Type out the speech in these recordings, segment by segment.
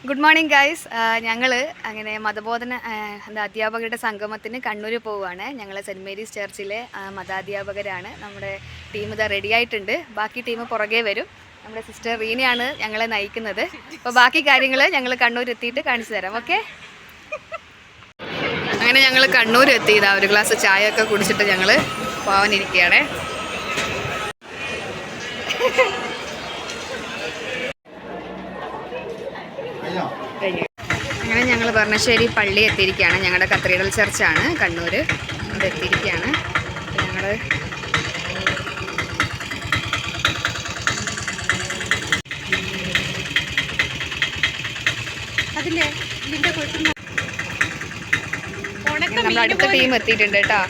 Good morning guys. ഞങ്ങൾ അങ്ങനെ മതബോധന അധ്യാപകരുടെ സംഗമത്തിന് കണ്ണൂർ പോവുകയാണ്. ഞങ്ങൾ സെൻറ്റ് മേരീസ് ചർച്ചിലെ മതാധ്യാപകരാണ്. നമ്മുടെ ടീം ഇതാ റെഡി ആയിട്ടുണ്ട്. ബാക്കി ടീം പുറകെ വരും. നമ്മുടെ സിസ്റ്റർ റീനയാണ് ഞങ്ങളെ നയിക്കുന്നത്. അപ്പോൾ ബാക്കി കാര്യങ്ങൾ ഞങ്ങൾ കണ്ണൂർ എത്തിയിട്ട് കാണിച്ചു തരാം. ഓക്കെ, അങ്ങനെ ഞങ്ങൾ കണ്ണൂർ എത്തിയതാ. ഒരു ഗ്ലാസ് ചായ ഒക്കെ കുടിച്ചിട്ട് ഞങ്ങൾ പോവാനിരിക്കുകയാണ്. അങ്ങനെ ഞങ്ങൾ ഭരണശ്ശേരി പള്ളി എത്തിയിരിക്കുകയാണ്. ഞങ്ങളുടെ കത്തീഡ്രൽ ചർച്ചാണ് കണ്ണൂർ. അവിടെ എത്തിയിരിക്കുകയാണ്. ഞങ്ങൾ നമ്മുടെ അടുത്ത ടീം എത്തിയിട്ടുണ്ട് കേട്ടോ.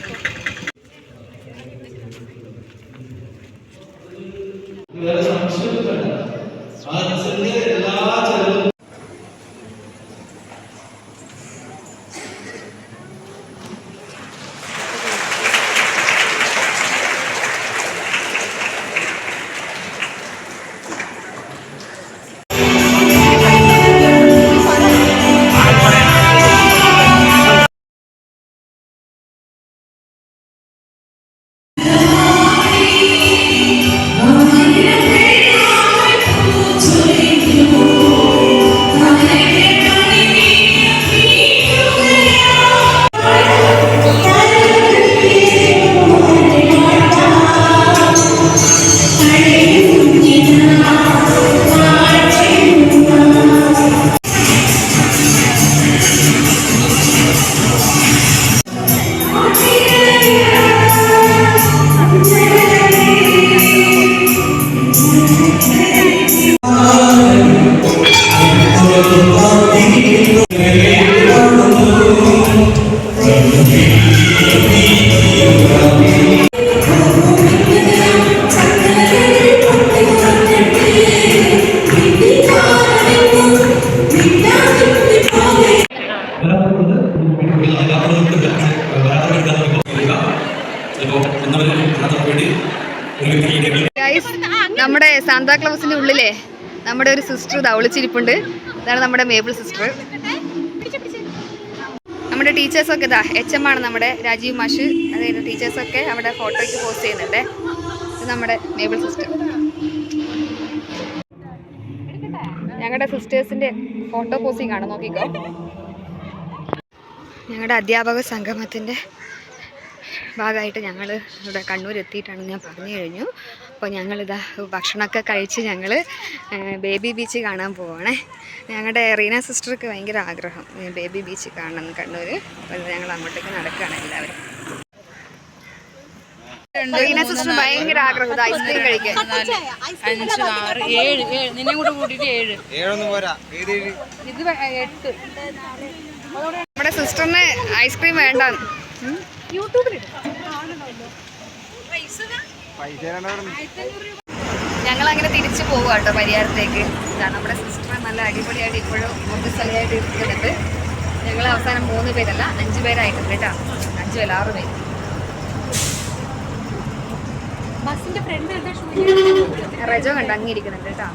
നമ്മുടെ സാന്താക്ലൗസിന്റെ ഉള്ളിലെ നമ്മുടെ ഒരു സിസ്റ്റർ ഇതാ ഒളിച്ചിരിപ്പുണ്ട്. ഇതാണ് നമ്മുടെ മേബിൾ സിസ്റ്റർ. നമ്മുടെ ടീച്ചേഴ്സൊക്കെ ഇതാ HM ആണ് നമ്മുടെ രാജീവ് മാഷ്. അതായത് ടീച്ചേഴ്സൊക്കെ അവിടെ ഫോട്ടോയ്ക്ക് പോസ്റ്റ് ചെയ്യുന്നുണ്ട്. ഇത് നമ്മുടെ മേബിൾ സിസ്റ്റർ. ഞങ്ങളുടെ സിസ്റ്റേഴ്സിന്റെ ഫോട്ടോ പോസ്റ്റിംഗ് ആണ്, നോക്കിക്കോ. ഞങ്ങളുടെ അധ്യാപക സംഗമത്തിൻ്റെ ഭാഗമായിട്ട് ഞങ്ങൾ ഇവിടെ കണ്ണൂർ എത്തിയിട്ടാണെന്ന് ഞാൻ പറഞ്ഞു കഴിഞ്ഞു. അപ്പോൾ ഞങ്ങളിതാ ഭക്ഷണമൊക്കെ കഴിച്ച് ഞങ്ങൾ ബേബി ബീച്ച് കാണാൻ പോവുകയാണേ. ഞങ്ങളുടെ റീന സിസ്റ്റർക്ക് ഭയങ്കര ആഗ്രഹം ബേബി ബീച്ച് കാണണം കണ്ണൂർ. അപ്പോൾ ഞങ്ങൾ അങ്ങോട്ടേക്ക് നടക്കുകയാണ് എല്ലാവരും. റീന സിസ്റ്റർ ഭയങ്കര ആഗ്രഹം ഐസ്ക്രീം കഴിക്കാൻ. നമ്മുടെ സിസ്റ്ററിന് ഐസ്ക്രീം വേണ്ട. ഞങ്ങളങ്ങനെ തിരിച്ചു പോവുക കേട്ടോ പരിയാരത്തേക്ക്. നമ്മുടെ സിസ്റ്റർ നല്ല അടിപൊളിയായിട്ട് ഇപ്പോഴും ഓഫീസലായിട്ട് ഇരിക്കുന്നുണ്ട്. ഞങ്ങൾ അവസാനം 3 പേരല്ല 5 പേരായിട്ടുണ്ട് കേട്ടോ. 5 പേര് 6 പേര്. റെജോ കണ്ട് അങ്ങിരിക്കുന്നുണ്ട് കേട്ടോ.